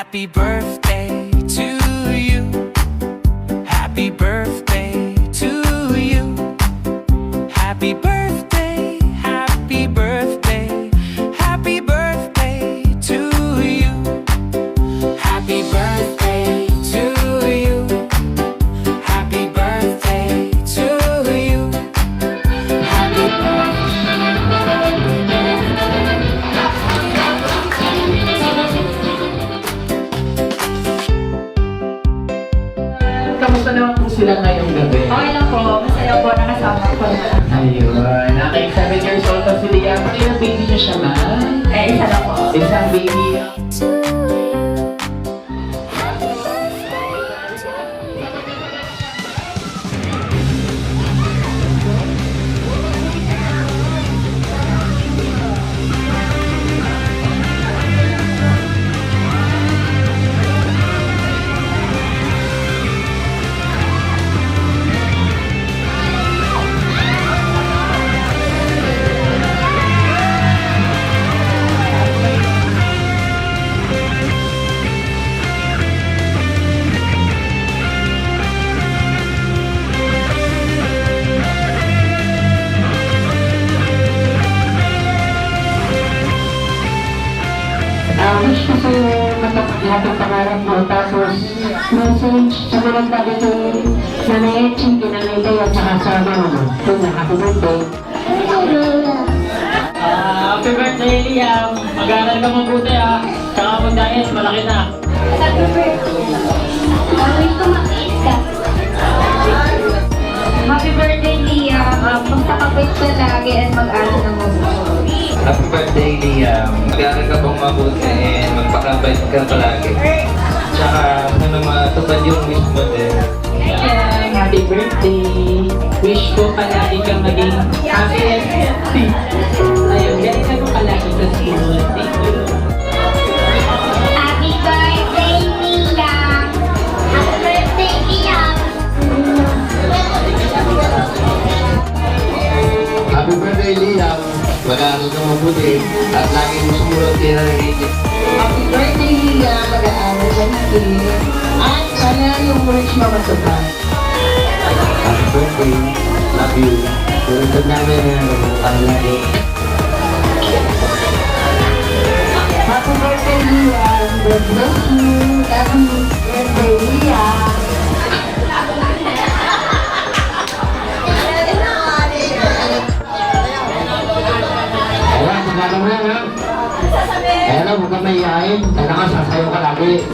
Happy birthday to you. Happy birthday to you. Happy birthday, happy birthday, happy birthday to you. Happy birthday to you. Happy birthday to you. Happy Kamusta naman po sila ngayong gabi? Okay lang po, masaya po, nakasama ko na. Ayun, naka 7 years old pa si Liam. Ilang baby niya siya, ma? Isa lang po. Isang baby. Wish ko sa'yo matapos lahat ng pangarap mo. Tapos, message sa mga tabi ko na na-etching, kinanayday at saka sa mga kung happy birthday. Happy birthday, Liam! Mag-aaral ka mabuti, ha? Tsaka mag-diet, malaki na. Happy birthday. Always tumakiis ka. Happy birthday, Liam. Magpakabait ka lagi at mag-aaral ng mabuti. Happy birthday, Liam. Mag-aaral ka pong mabuti and magpakabait ka palagi. Tsaka sana matupad yung wish mo din. Liam, happy birthday! Wish ko palagi kang maging happy and healthy. Ayun, ganyan mo palagi sa school. Thank you. Happy birthday, Liam. Happy birthday, Liam. Happy birthday, Liam! Mag-aaral ka mabuti at lagi mo sumunod kay Enrique. Happy birthday, Liam! Mag-aaral ka natin. At sana yung wish mo matupad. Happy birthday. Love you. Tulad namin ang lagi. Happy birthday, Liam! God bless you! Happy birthday, Liam! Ayan, magkano mo yan, ha? Ayan lang, huwag ka mahihayin. Kailangan sasayaw ka lagi.